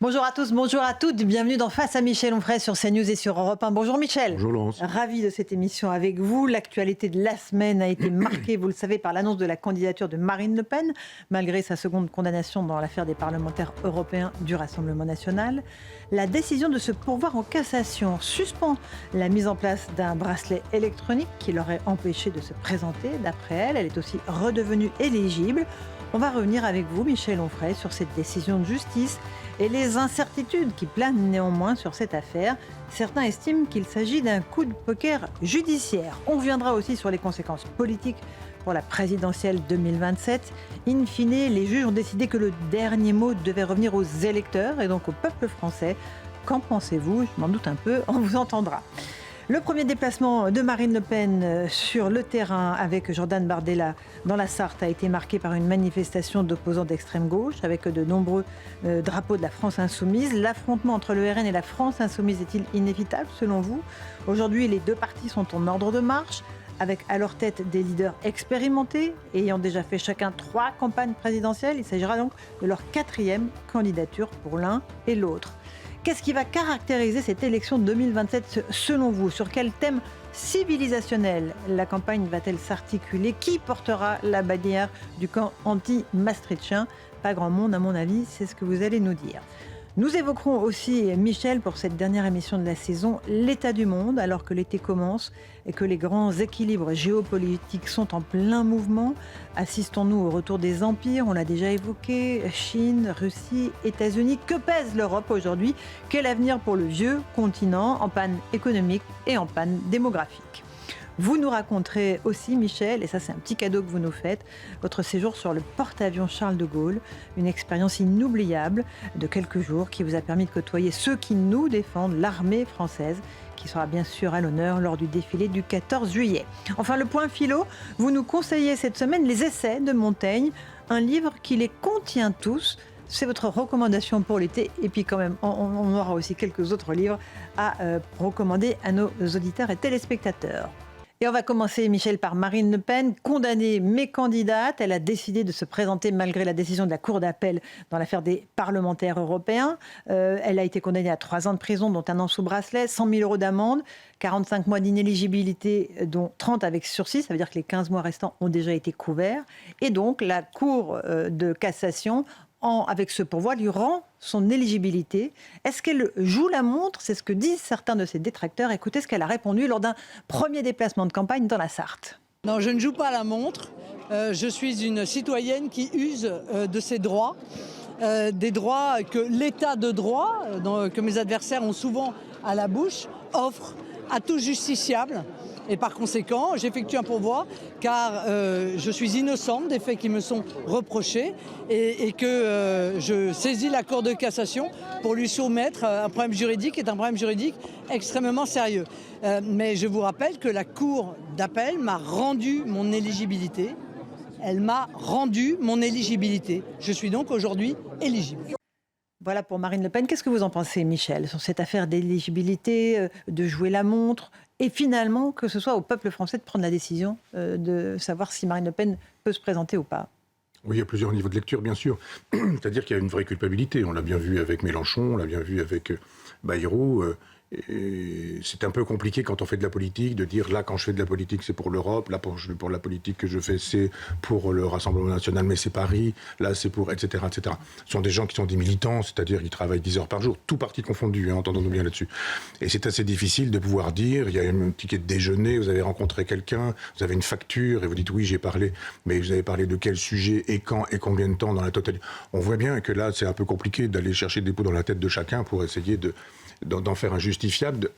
Bonjour à tous, bonjour à toutes, bienvenue dans Face à Michel Onfray sur CNews et sur Europe 1. Bonjour Michel. Bonjour Laurence. Ravi de cette émission avec vous. L'actualité de la semaine a été marquée, vous le savez, par l'annonce de la candidature de Marine Le Pen, malgré sa seconde condamnation dans l'affaire des parlementaires européens du Rassemblement national. La décision de se pourvoir en cassation suspend la mise en place d'un bracelet électronique qui l'aurait empêché de se présenter. D'après elle, elle est aussi redevenue éligible. On va revenir avec vous, Michel Onfray, sur cette décision de justice et les incertitudes qui planent néanmoins sur cette affaire. Certains estiment qu'il s'agit d'un coup de poker judiciaire. On reviendra aussi sur les conséquences politiques pour la présidentielle 2027. In fine, les juges ont décidé que le dernier mot devait revenir aux électeurs et donc au peuple français. Qu'en pensez-vous ? Je m'en doute un peu, on vous entendra. Le premier déplacement de Marine Le Pen sur le terrain avec Jordan Bardella dans la Sarthe a été marqué par une manifestation d'opposants d'extrême gauche avec de nombreux drapeaux de la France insoumise. L'affrontement entre le RN et la France insoumise est-il inévitable selon vous ? Aujourd'hui, les deux partis sont en ordre de marche avec à leur tête des leaders expérimentés ayant déjà fait chacun 3 campagnes présidentielles. Il s'agira donc de leur 4e candidature pour l'un et l'autre. Qu'est-ce qui va caractériser cette élection 2027 selon vous ? Sur quel thème civilisationnel la campagne va-t-elle s'articuler ? Qui portera la bannière du camp anti-maastrichtien ? Pas grand monde à mon avis, c'est ce que vous allez nous dire. Nous évoquerons aussi, Michel, pour cette dernière émission de la saison, l'état du monde, alors que l'été commence et que les grands équilibres géopolitiques sont en plein mouvement. Assistons-nous au retour des empires, on l'a déjà évoqué, Chine, Russie, États-Unis. Que pèse l'Europe aujourd'hui ? Quel avenir pour le vieux continent en panne économique et en panne démographique ? Vous nous raconterez aussi, Michel, et ça c'est un petit cadeau que vous nous faites, votre séjour sur le porte-avions Charles de Gaulle, une expérience inoubliable de quelques jours qui vous a permis de côtoyer ceux qui nous défendent, l'armée française, qui sera bien sûr à l'honneur lors du défilé du 14 juillet. Enfin, le point philo, vous nous conseillez cette semaine les essais de Montaigne, un livre qui les contient tous. C'est votre recommandation pour l'été. Et puis quand même, on aura aussi quelques autres livres à recommander à nos auditeurs et téléspectateurs. Et on va commencer, Michel, par Marine Le Pen, condamnée mais candidate. Elle a décidé de se présenter malgré la décision de la Cour d'appel dans l'affaire des parlementaires européens. Elle a été condamnée à 3 ans de prison, dont 1 an sous bracelet, 100 000 € d'amende, 45 mois d'inéligibilité, dont 30 avec sursis. Ça veut dire que les 15 mois restants ont déjà été couverts. Et donc, la Cour de cassation, avec ce pourvoi, lui rend son éligibilité. Est-ce qu'elle joue la montre ? C'est ce que disent certains de ses détracteurs. Écoutez ce qu'elle a répondu lors d'un premier déplacement de campagne dans la Sarthe. Non, je ne joue pas la montre. Je suis une citoyenne qui use de ses droits, des droits que l'état de droit, que mes adversaires ont souvent à la bouche, offre à tout justiciable. Et par conséquent, j'effectue un pourvoi car je suis innocente des faits qui me sont reprochés et que je saisis la Cour de cassation pour lui soumettre un problème juridique qui est un problème juridique extrêmement sérieux. Mais je vous rappelle que la Cour d'appel m'a rendu mon éligibilité. Elle m'a rendu mon éligibilité. Je suis donc aujourd'hui éligible. Voilà pour Marine Le Pen. Qu'est-ce que vous en pensez, Michel, sur cette affaire d'éligibilité, de jouer la montre, et finalement que ce soit au peuple français de prendre la décision de savoir si Marine Le Pen peut se présenter ou pas ? Oui, il y a plusieurs niveaux de lecture, bien sûr. C'est-à-dire qu'il y a une vraie culpabilité. On l'a bien vu avec Mélenchon, on l'a bien vu avec Bayrou. Et c'est un peu compliqué quand on fait de la politique de dire là, quand je fais de la politique, c'est pour l'Europe. Là, pour la politique que je fais, c'est pour le Rassemblement national, mais c'est Paris. Là, c'est pour etc., etc. Ce sont des gens qui sont des militants, c'est-à-dire qu'ils travaillent 10 heures par jour, tout parti confondu, hein, entendons-nous bien là-dessus. Et c'est assez difficile de pouvoir dire, il y a un ticket de déjeuner, vous avez rencontré quelqu'un, vous avez une facture, et vous dites oui, j'ai parlé, mais vous avez parlé de quel sujet, et quand, et combien de temps dans la totalité. On voit bien que là, c'est un peu compliqué d'aller chercher des pots dans la tête de chacun pour essayer d'en faire un justiciable,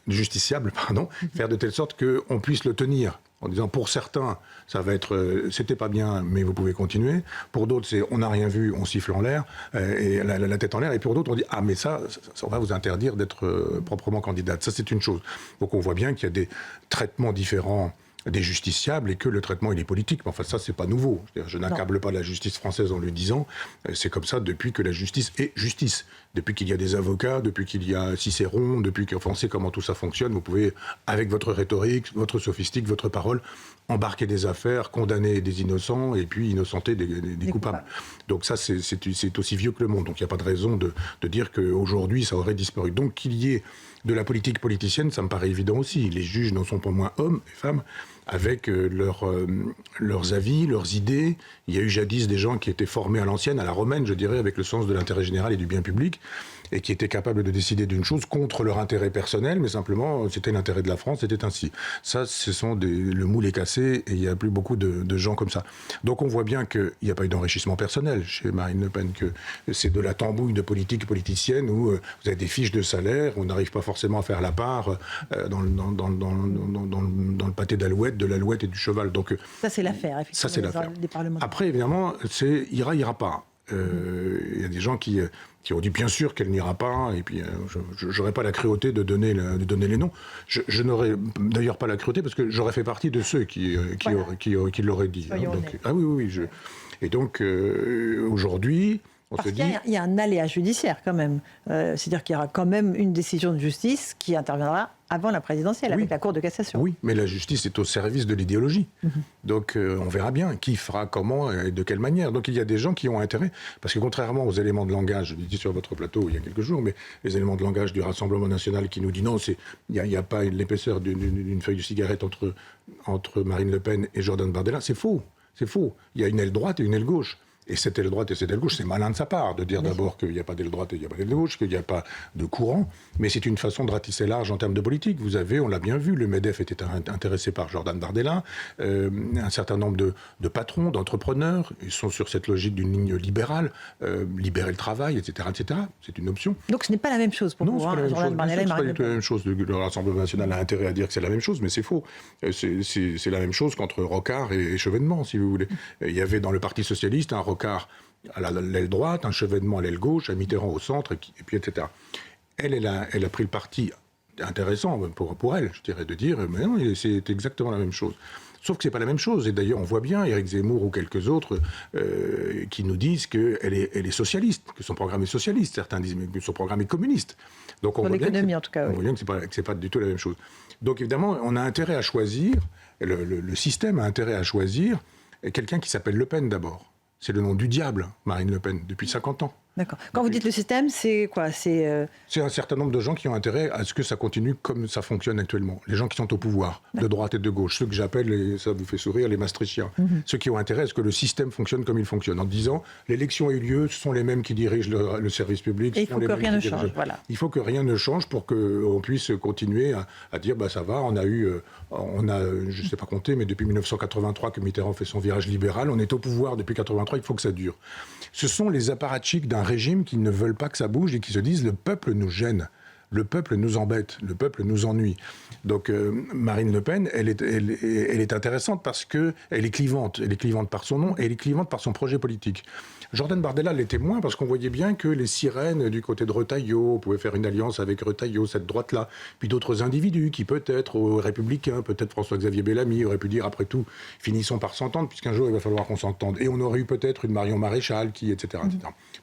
faire de telle sorte qu'on puisse le tenir. En disant, pour certains, ça va être, c'était pas bien, mais vous pouvez continuer. Pour d'autres, c'est, on n'a rien vu, on siffle en l'air, et la tête en l'air. Et pour d'autres, on dit, ah, mais ça, on va vous interdire d'être proprement candidate. Ça, c'est une chose. Donc, on voit bien qu'il y a des traitements différents des justiciables et que le traitement il est politique. Mais enfin ça c'est pas nouveau. Je n'accable pas la justice française en le disant. C'est comme ça depuis que la justice est justice. Depuis qu'il y a des avocats, depuis qu'il y a Cicéron, depuis qu'on sait comment tout ça fonctionne, vous pouvez, avec votre rhétorique, votre sophistique, votre parole, embarquer des affaires, condamner des innocents et puis innocenter des coupables. Donc ça, c'est aussi vieux que le monde. Donc il n'y a pas de raison de dire qu'aujourd'hui, ça aurait disparu. Donc qu'il y ait de la politique politicienne, ça me paraît évident aussi. Les juges n'en sont pas moins hommes et femmes, avec leurs avis, leurs idées. Il y a eu jadis des gens qui étaient formés à l'ancienne, à la romaine, je dirais, avec le sens de l'intérêt général et du bien public, et qui étaient capables de décider d'une chose contre leur intérêt personnel, mais simplement, c'était l'intérêt de la France, c'était ainsi. Ça, le moule est cassé, et il n'y a plus beaucoup de gens comme ça. Donc on voit bien qu'il n'y a pas eu d'enrichissement personnel chez Marine Le Pen, que c'est de la tambouille de politique politicienne où vous avez des fiches de salaire, on n'arrive pas forcément à faire la part dans le pâté d'alouette, de l'alouette et du cheval. Donc, ça, c'est l'affaire, effectivement, ça, c'est l'affaire. Des parlementaires. Après, évidemment, ira pas. Il y a des gens qui ont dit bien sûr qu'elle n'ira pas, et puis je n'aurais pas la cruauté de donner les noms. Je n'aurais d'ailleurs pas la cruauté parce que j'aurais fait partie de ceux qui l'auraient dit. Oui. Et donc, aujourd'hui... Parce qu'il y a un aléa judiciaire quand même. C'est-à-dire qu'il y aura quand même une décision de justice qui interviendra avant la présidentielle, avec la Cour de cassation. Oui, mais la justice est au service de l'idéologie. Donc on verra bien qui fera comment et de quelle manière. Donc il y a des gens qui ont intérêt, parce que contrairement aux éléments de langage, je l'ai dit sur votre plateau il y a quelques jours, mais les éléments de langage du Rassemblement national qui nous dit non, il n'y a pas l'épaisseur d'une feuille de cigarette entre Marine Le Pen et Jordan Bardella, c'est faux. C'est faux. Il y a une aile droite et une aile gauche. Et cette aile droite et cette aile gauche, c'est malin de sa part de dire d'abord qu'il n'y a pas d'aile droite et il n'y a pas d'aile gauche, qu'il n'y a pas de courant, mais c'est une façon de ratisser large en termes de politique. Vous avez, on l'a bien vu, le MEDEF était intéressé par Jordan Bardella, un certain nombre de patrons, d'entrepreneurs, ils sont sur cette logique d'une ligne libérale, libérer le travail, etc., etc. C'est une option. Donc ce n'est pas la même chose pour vous, Jordan Bardella et Marine Le Pen. C'est pas la même chose. Le Rassemblement national a intérêt à dire que c'est la même chose, mais c'est faux. C'est la même chose qu'entre Rocard et Chevènement, si vous voulez. Il y avait dans le Parti socialiste un Rocard à l'aile droite, un Chevènement à l'aile gauche, un Mitterrand au centre, et puis etc. Elle a pris le parti intéressant pour elle, je dirais, de dire, mais non, c'est exactement la même chose. Sauf que c'est pas la même chose. Et d'ailleurs, on voit bien Éric Zemmour ou quelques autres qui nous disent qu'elle est socialiste, que son programme est socialiste. Certains disent que son programme est communiste. Donc on voit bien en tout cas, on voit bien que c'est pas du tout la même chose. Donc évidemment, on a intérêt à choisir, le système a intérêt à choisir quelqu'un qui s'appelle Le Pen d'abord. C'est le nom du diable, Marine Le Pen, depuis 50 ans. D'accord. Quand vous dites le système, c'est quoi ? C'est un certain nombre de gens qui ont intérêt à ce que ça continue comme ça fonctionne actuellement. Les gens qui sont au pouvoir, de droite et de gauche. Ceux que j'appelle, et ça vous fait sourire, les maastrichtiens. Ceux qui ont intérêt à ce que le système fonctionne comme il fonctionne. En disant, l'élection a eu lieu, ce sont les mêmes qui dirigent le service public. Et il faut que rien ne change, voilà. Il faut que rien ne change pour qu'on puisse continuer à dire, ça va, on a, je ne sais pas compter, mais depuis 1983 que Mitterrand fait son virage libéral, on est au pouvoir depuis 1983, il faut que ça dure. Ce sont les apparatchiks d'un régime qui ne veulent pas que ça bouge et qui se disent le peuple nous gêne, le peuple nous embête, le peuple nous ennuie. Donc Marine Le Pen, elle est intéressante parce qu'elle est clivante. Elle est clivante par son nom et elle est clivante par son projet politique. Jordan Bardella l'était moins parce qu'on voyait bien que les sirènes du côté de Retailleau pouvaient faire une alliance avec Retailleau, cette droite-là, puis d'autres individus qui peut-être, républicains, peut-être François-Xavier Bellamy, auraient pu dire après tout, finissons par s'entendre puisqu'un jour il va falloir qu'on s'entende. Et on aurait eu peut-être une Marion Maréchal qui, etc.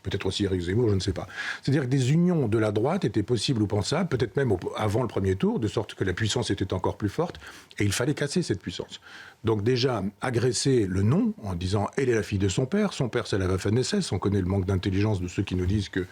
Peut-être aussi Éric Zemmour, je ne sais pas. C'est-à-dire que des unions de la droite étaient possibles ou pensables, peut-être même avant le premier tour, de sorte que la puissance était encore plus forte, et il fallait casser cette puissance. Donc déjà, agresser le nom en disant « elle est la fille de son père c'est la Waffen-SS », on connaît le manque d'intelligence de ceux qui nous disent que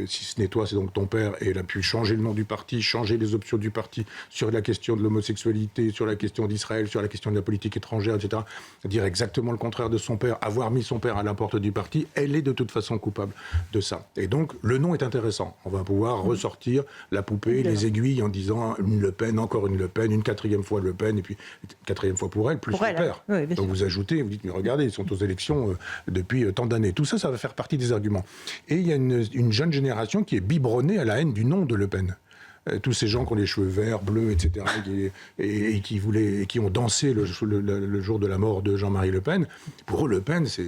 si ce n'est toi, c'est donc ton père, et elle a pu changer le nom du parti, changer les options du parti sur la question de l'homosexualité, sur la question d'Israël, sur la question de la politique étrangère, etc. Dire exactement le contraire de son père, avoir mis son père à la porte du parti, elle est de toute façon coupable de ça. Et donc, le nom est intéressant. On va pouvoir ressortir la poupée, les aiguilles en disant une Le Pen, encore une Le Pen, une quatrième fois Le Pen, et puis quatrième fois pour elle, plus son père. Oui, donc vous ajoutez, vous dites, mais regardez, ils sont aux élections depuis tant d'années. Tout ça, ça va faire partie des arguments. Et il y a une jeune génération qui est biberonnée à la haine du nom de Le Pen. Tous ces gens qui ont les cheveux verts, bleus, etc., et qui ont dansé le jour de la mort de Jean-Marie Le Pen, pour eux, Le Pen, c'est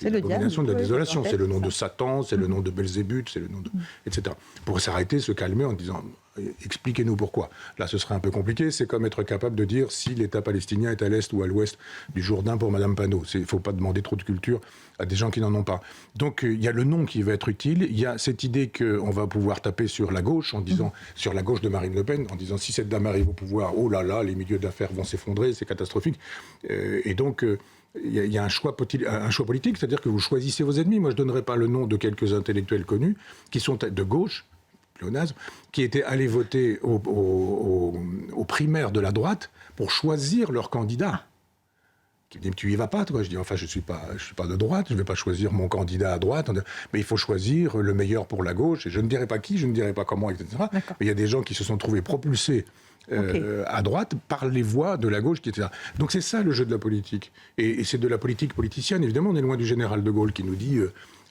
l'abomination de la désolation. C'est le nom de Satan, c'est le nom de Belzébuth, c'est le nom de... etc. Pour s'arrêter, se calmer en disant Expliquez-nous pourquoi. Là, ce serait un peu compliqué. C'est comme être capable de dire si l'État palestinien est à l'est ou à l'ouest du Jourdain pour Madame Panot. Il ne faut pas demander trop de culture à des gens qui n'en ont pas. Donc, il y a le nom qui va être utile. Il y a cette idée qu'on va pouvoir taper sur la gauche, en disant, sur la gauche de Marine Le Pen, en disant si cette dame arrive au pouvoir, oh là là, les milieux d'affaires vont s'effondrer, c'est catastrophique. Et donc, il y a un choix politique, c'est-à-dire que vous choisissez vos ennemis. Moi, je ne donnerai pas le nom de quelques intellectuels connus qui sont de gauche, pléonasme, qui étaient allés voter aux primaires de la droite pour choisir leur candidat. Qui me dit, tu y vas pas, toi? Je dis, enfin, je suis pas de droite, je ne vais pas choisir mon candidat à droite, mais il faut choisir le meilleur pour la gauche, et je ne dirai pas qui, je ne dirai pas comment, etc. Mais il y a des gens qui se sont trouvés propulsés à droite par les voix de la gauche qui étaient là. Donc c'est ça le jeu de la politique. Et c'est de la politique politicienne. Évidemment, on est loin du général de Gaulle qui nous dit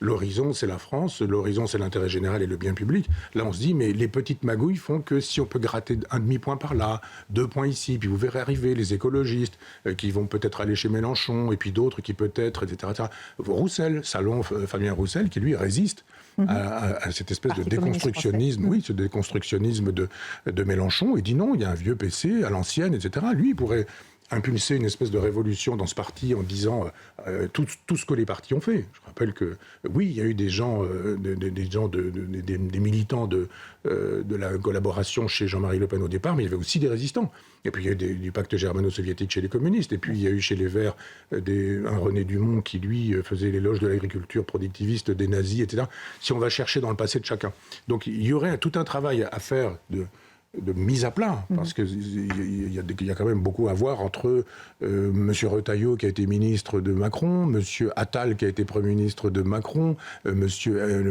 l'horizon c'est la France, l'horizon c'est l'intérêt général et le bien public. Là on se dit mais les petites magouilles font que si on peut gratter un demi-point par là, 2 points ici, puis vous verrez arriver les écologistes qui vont peut-être aller chez Mélenchon et puis d'autres qui peut-être, etc. Roussel, Fabien Roussel qui lui résiste à cette espèce de déconstructionnisme, ce déconstructionnisme de Mélenchon, et dit non, il y a un vieux PC à l'ancienne, etc. Lui, il pourrait impulser une espèce de révolution dans ce parti en disant tout ce que les partis ont fait. Je rappelle que, oui, il y a eu des gens, des militants de la collaboration chez Jean-Marie Le Pen au départ, mais il y avait aussi des résistants. Et puis il y a eu du pacte germano-soviétique chez les communistes, et puis il y a eu chez les Verts un René Dumont qui, lui, faisait l'éloge de l'agriculture productiviste des nazis, etc. Si on va chercher dans le passé de chacun. Donc il y aurait tout un travail à faire de mise à plat, parce qu'il y a quand même beaucoup à voir entre M. Retailleau qui a été ministre de Macron, M. Attal qui a été Premier ministre de Macron, M.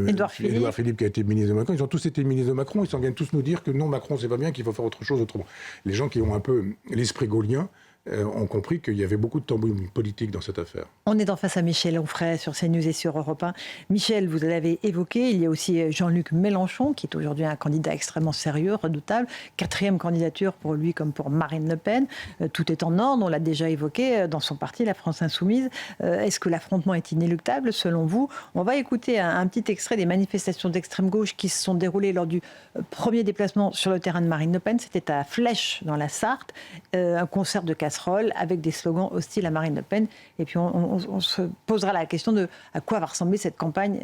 Édouard Philippe qui a été ministre de Macron. Ils ont tous été ministres de Macron, ils s'en viennent tous nous dire que non, Macron c'est pas bien, qu'il faut faire autre chose autrement. Les gens qui ont un peu l'esprit gaullien ont compris qu'il y avait beaucoup de tambouille politique dans cette affaire. On est en face à Michel Onfray sur CNews et sur Europe 1. Michel, vous l'avez évoqué, il y a aussi Jean-Luc Mélenchon, qui est aujourd'hui un candidat extrêmement sérieux, redoutable. 4e candidature pour lui comme pour Marine Le Pen. Tout est en ordre, on l'a déjà évoqué dans son parti, la France Insoumise. Est-ce que l'affrontement est inéluctable, selon vous? On va écouter un petit extrait des manifestations d'extrême gauche qui se sont déroulées lors du premier déplacement sur le terrain de Marine Le Pen. C'était à Flèche, dans la Sarthe, un concert de casseroles avec des slogans hostiles à Marine Le Pen. Et puis on se posera la question de à quoi va ressembler cette campagne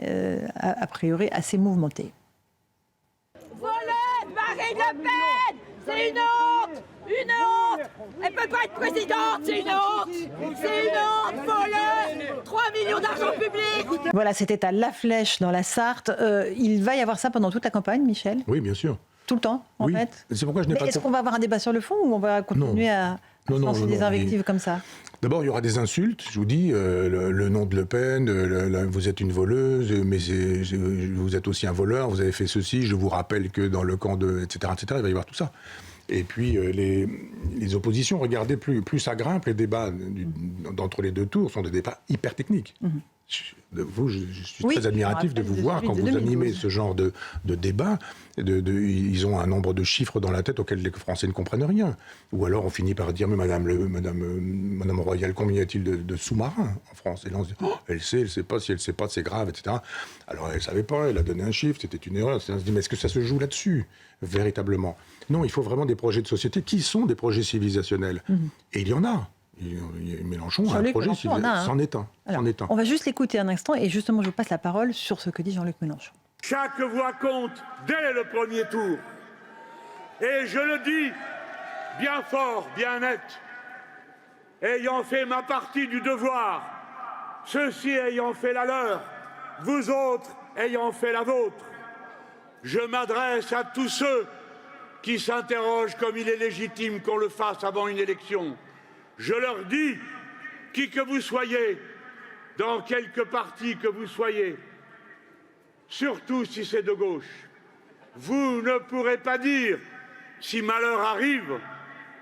a priori assez mouvementée. Volez Marine Le Pen! C'est une honte! Une honte! Elle ne peut pas être présidente, c'est une honte! C'est une honte! Volez! 3 millions d'argent public! Voilà, c'était à La Flèche, dans la Sarthe. Il va y avoir ça pendant toute la campagne, Michel? Oui, bien sûr. Tout le temps, en fait? C'est pourquoi je n'ai pas... Est-ce qu'on va avoir un débat sur le fond ou on va continuer à lancer des invectives comme ça? D'abord, il y aura des insultes. Je vous dis, le nom de Le Pen, vous êtes une voleuse, mais vous êtes aussi un voleur, vous avez fait ceci, je vous rappelle que dans le camp de... etc. etc. il va y avoir tout ça. Et puis, les oppositions, regardez, plus ça grimpe, les débats d'entre les deux tours sont des débats hyper techniques. Je suis très admiratif de vous voir quand vous animez ce genre de débat. Ils ont un nombre de chiffres dans la tête auxquels les Français ne comprennent rien. Ou alors on finit par dire, mais Madame Royal, combien y a-t-il de sous-marins en France? Et là on se dit, elle sait pas, si elle sait pas, c'est grave, etc. Alors elle savait pas, elle a donné un chiffre, c'était une erreur. On se dit, mais est-ce que ça se joue là-dessus, véritablement? Non, il faut vraiment des projets de société qui sont des projets civilisationnels. Et il y en a. Mélenchon a un projet civilisationnel. C'en est un. On va juste l'écouter un instant et justement je vous passe la parole sur ce que dit Jean-Luc Mélenchon. Chaque voix compte dès le premier tour. Et je le dis bien fort, bien net, ayant fait ma partie du devoir, ceux-ci ayant fait la leur, vous autres ayant fait la vôtre, je m'adresse à tous ceux qui s'interrogent comme il est légitime qu'on le fasse avant une élection. Je leur dis, qui que vous soyez, dans quelque parti que vous soyez, surtout si c'est de gauche, vous ne pourrez pas dire, si malheur arrive,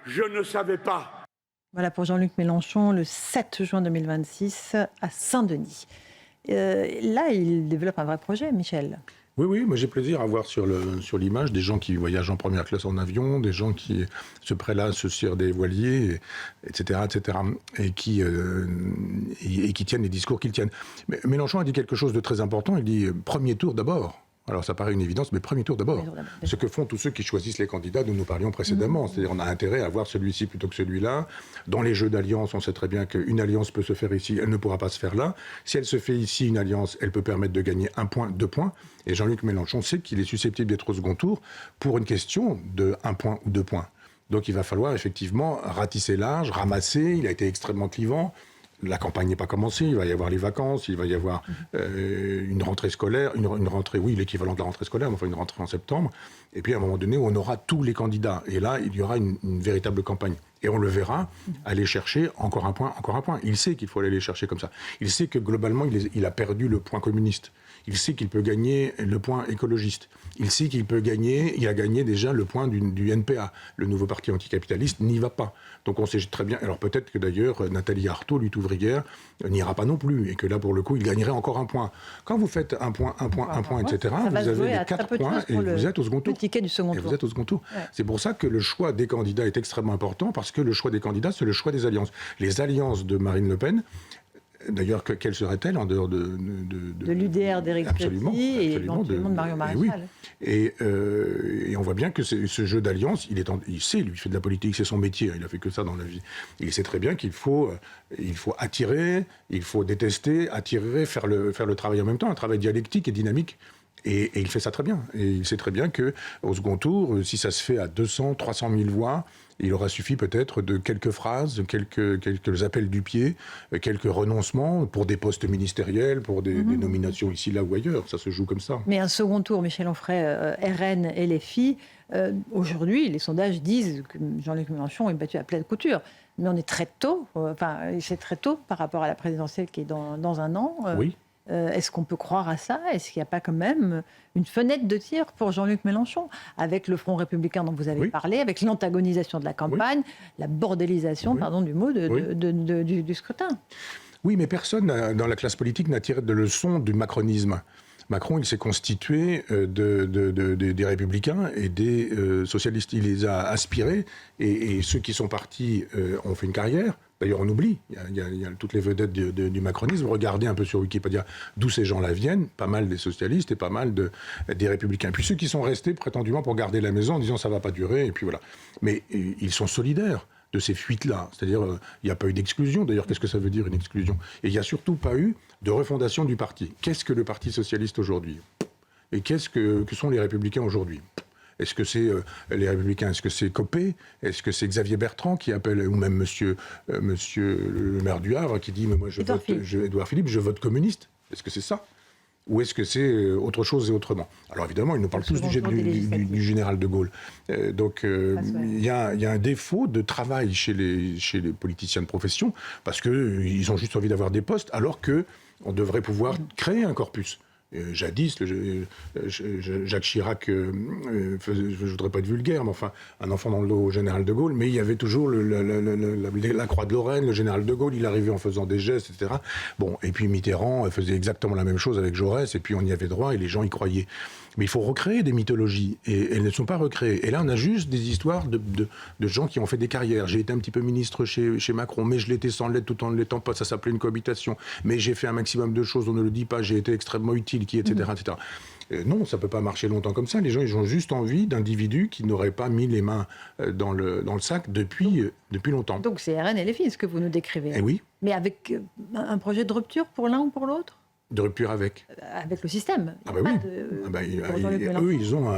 je ne savais pas. Voilà pour Jean-Luc Mélenchon, le 7 juin 2026 à Saint-Denis. Là, il développe un vrai projet, Michel. Oui, moi j'ai plaisir à voir sur l'image des gens qui voyagent en première classe en avion, des gens qui se prélassent sur des voiliers, etc., et qui tiennent les discours qu'ils tiennent. Mais Mélenchon a dit quelque chose de très important, il dit « premier tour d'abord ». Alors ça paraît une évidence, mais premier tour d'abord. Ce que font tous ceux qui choisissent les candidats dont nous parlions précédemment. C'est-à-dire on a intérêt à voir celui-ci plutôt que celui-là. Dans les jeux d'alliance, on sait très bien qu'une alliance peut se faire ici, elle ne pourra pas se faire là. Si elle se fait ici, une alliance, elle peut permettre de gagner 1 point, 2 points. Et Jean-Luc Mélenchon sait qu'il est susceptible d'être au second tour pour une question de 1 point ou 2 points. Donc il va falloir effectivement ratisser large, ramasser. Il a été extrêmement clivant. La campagne n'est pas commencée, il va y avoir les vacances, il va y avoir une rentrée scolaire, une rentrée, oui, l'équivalent de la rentrée scolaire, mais enfin une rentrée en septembre. Et puis à un moment donné, on aura tous les candidats. Et là, il y aura une véritable campagne. Et on le verra aller chercher encore un point, encore un point. Il sait qu'il faut aller les chercher comme ça. Il sait que globalement, il a perdu le point communiste. Il sait qu'il peut gagner le point écologiste. Il sait qu'il peut gagner, il a gagné déjà le point du NPA. Le nouveau parti anticapitaliste n'y va pas. Donc on sait très bien, alors peut-être que d'ailleurs Nathalie Arthaud, lutte ouvrière, n'ira pas non plus. Et que là, pour le coup, il gagnerait encore un point. Quand vous faites un point, etc., vous avez les 4 points et vous êtes au second tour. Le ticket du second tour. Et vous êtes au second tour. Ouais. C'est pour ça que le choix des candidats est extrêmement important, parce que le choix des candidats, c'est le choix des alliances. Les alliances de Marine Le Pen, d'ailleurs, quelles seraient-elles en dehors de l'UDR d'Éric Ciotti et éventuellement de Marion Maréchal. Oui. Et on voit bien que ce jeu d'alliance, il sait, lui, il fait de la politique, c'est son métier, il a fait que ça dans la vie. Il sait très bien qu'il faut attirer, il faut détester, attirer, faire le travail en même temps, un travail dialectique et dynamique. Et il fait ça très bien. Et il sait très bien qu'au second tour, si ça se fait à 200, 300 000 voix, il aura suffi peut-être de quelques phrases, quelques appels du pied, quelques renoncements pour des postes ministériels, pour des nominations ici, là ou ailleurs. Ça se joue comme ça. Mais un second tour, Michel Onfray, RN et les filles, aujourd'hui, les sondages disent que Jean-Luc Mélenchon est battu à pleine couture. Mais on est très tôt, c'est très tôt par rapport à la présidentielle qui est dans un an. Oui. Est-ce qu'on peut croire à ça? Est-ce qu'il n'y a pas quand même une fenêtre de tir pour Jean-Luc Mélenchon, avec le Front républicain dont vous avez parlé, avec l'antagonisation de la campagne, la bordélisation, pardon du mot, du scrutin? Oui, mais personne dans la classe politique n'a tiré de leçon du macronisme. Macron, il s'est constitué des républicains et des socialistes. Il les a aspirés et ceux qui sont partis ont fait une carrière. D'ailleurs, on oublie, il y a toutes les vedettes du macronisme. Regardez un peu sur Wikipédia d'où ces gens-là viennent, pas mal des socialistes et pas mal des républicains. Puis ceux qui sont restés prétendument pour garder la maison en disant ça ne va pas durer, et puis voilà. Mais ils sont solidaires de ces fuites-là. C'est-à-dire, il n'y a pas eu d'exclusion. D'ailleurs, qu'est-ce que ça veut dire, une exclusion? Et il n'y a surtout pas eu de refondation du parti. Qu'est-ce que le Parti socialiste aujourd'hui? Et qu'est-ce que sont les Républicains aujourd'hui? Est-ce que c'est les Républicains? Est-ce que c'est Copé? Est-ce que c'est Xavier Bertrand qui appelle, ou même monsieur le maire du Havre qui dit mais moi Édouard Philippe, je vote communiste? Est-ce que c'est ça? Ou est-ce que c'est autre chose et autrement? Alors évidemment, ils nous parlent tous du général de Gaulle. Donc il y a un défaut de travail chez les politiciens de profession, parce qu'ils ont juste envie d'avoir des postes, alors qu'on devrait pouvoir créer un corpus. Jadis, Jacques Chirac, je ne voudrais pas être vulgaire, mais enfin, un enfant dans le dos au général de Gaulle, mais il y avait toujours la Croix de Lorraine, le général de Gaulle, il arrivait en faisant des gestes, etc. Bon, et puis Mitterrand faisait exactement la même chose avec Jaurès, et puis on y avait droit, et les gens y croyaient. Mais il faut recréer des mythologies, et elles ne sont pas recréées. Et là, on a juste des histoires de gens qui ont fait des carrières. J'ai été un petit peu ministre chez Macron, mais je l'étais sans l'aide tout en ne l'étant pas, ça s'appelait une cohabitation. Mais j'ai fait un maximum de choses, on ne le dit pas, j'ai été extrêmement utile, etc. etc. Non, ça ne peut pas marcher longtemps comme ça. Les gens, ils ont juste envie d'individus qui n'auraient pas mis les mains dans le sac depuis longtemps. Donc c'est RN et les filles, ce que vous nous décrivez. Eh oui. Mais avec un projet de rupture pour l'un ou pour l'autre? De rupture avec le système. Ah bah oui. Eux, ils ont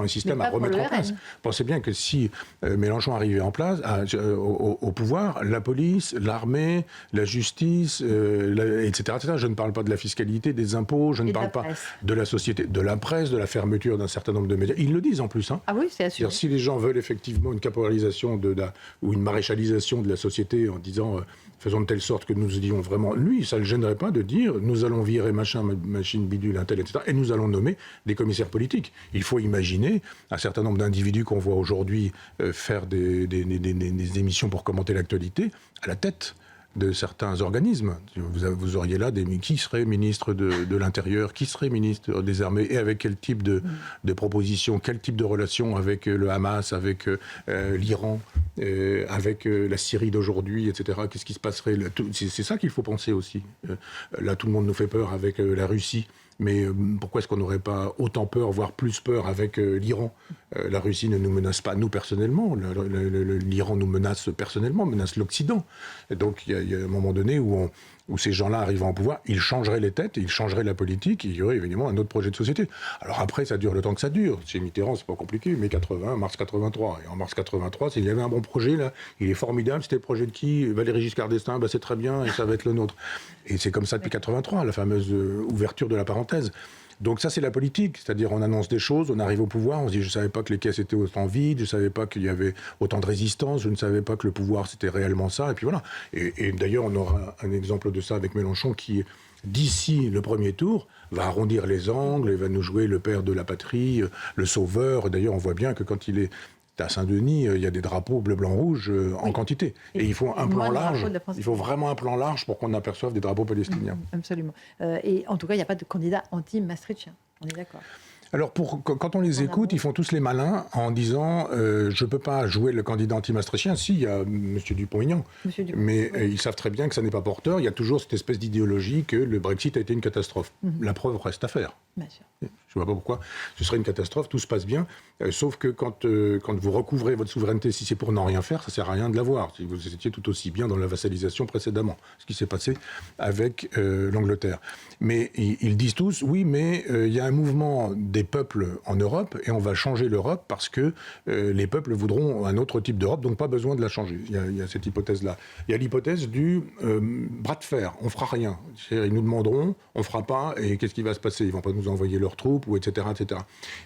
un système à remettre en place. Pensez bien que si Mélenchon arrivait en place, au pouvoir, la police, l'armée, la justice, etc., etc. Je ne parle pas de la fiscalité, des impôts, je ne parle pas de la société, de la presse, de la fermeture d'un certain nombre de médias. Ils le disent en plus. Hein. Ah oui, c'est assuré. Si les gens veulent effectivement une caporalisation ou une maréchalisation de la société en disant faisons de telle sorte que nous ayons vraiment... Lui, ça ne le gênerait pas de dire nous allons virer machine bidule, un tel, etc. Et nous allons nommer des commissaires politiques. Il faut imaginer un certain nombre d'individus qu'on voit aujourd'hui faire des émissions pour commenter l'actualité à la tête de certains organismes. Vous auriez là qui serait ministre de l'Intérieur, qui serait ministre des Armées, et avec quel type de propositions, quel type de relations avec le Hamas, avec l'Iran, avec la Syrie d'aujourd'hui, etc. Qu'est-ce qui se passerait là? C'est ça qu'il faut penser aussi. Là, tout le monde nous fait peur avec la Russie. Mais pourquoi est-ce qu'on n'aurait pas autant peur, voire plus peur avec l'Iran? La Russie ne nous menace pas, nous, personnellement. L'Iran nous menace personnellement, menace l'Occident. Et donc, il y a un moment donné où ces gens-là arrivant au pouvoir, ils changeraient les têtes, ils changeraient la politique, et il y aurait évidemment un autre projet de société. Alors après, ça dure le temps que ça dure. Chez Mitterrand, c'est pas compliqué. Mai 80, mars 83. Et en mars 83, s'il y avait un bon projet, là, il est formidable. C'était le projet de qui? Valéry Giscard d'Estaing, c'est très bien, et ça va être le nôtre. Et c'est comme ça depuis 83, la fameuse ouverture de la parenthèse. Donc ça, c'est la politique, c'est-à-dire on annonce des choses, on arrive au pouvoir, on se dit je ne savais pas que les caisses étaient autant vides, je ne savais pas qu'il y avait autant de résistance, je ne savais pas que le pouvoir c'était réellement ça, et puis voilà. Et d'ailleurs, on aura un exemple de ça avec Mélenchon qui, d'ici le premier tour, va arrondir les angles et va nous jouer le père de la patrie, le sauveur. D'ailleurs, on voit bien que quand il est à Saint-Denis, il y a des drapeaux bleu, blanc, rouge en quantité. Et il faut un plan large. Il faut vraiment un plan large pour qu'on aperçoive des drapeaux palestiniens. Absolument. Et en tout cas, il n'y a pas de candidat anti-maastrichtien. On est d'accord. Alors, quand on les écoute, ils font tous les malins en disant je ne peux pas jouer le candidat anti-maastrichtien. Si, il y a M. Dupont-Aignan. Mais ils savent très bien que ça n'est pas porteur. Il y a toujours cette espèce d'idéologie que le Brexit a été une catastrophe. La preuve reste à faire. Bien sûr. Je ne vois pas pourquoi ce serait une catastrophe, tout se passe bien. Sauf que quand vous recouvrez votre souveraineté, si c'est pour n'en rien faire, ça ne sert à rien de l'avoir. Si vous étiez tout aussi bien dans la vassalisation précédemment, ce qui s'est passé avec l'Angleterre. Mais ils disent tous, oui, mais il y a un mouvement des peuples en Europe et on va changer l'Europe parce que les peuples voudront un autre type d'Europe, donc pas besoin de la changer. Il y a cette hypothèse-là. Il y a l'hypothèse du bras de fer, on ne fera rien. Ils nous demanderont, on ne fera pas, et qu'est-ce qui va se passer? Ils ne vont pas nous envoyer leurs troupes, ou etc., etc.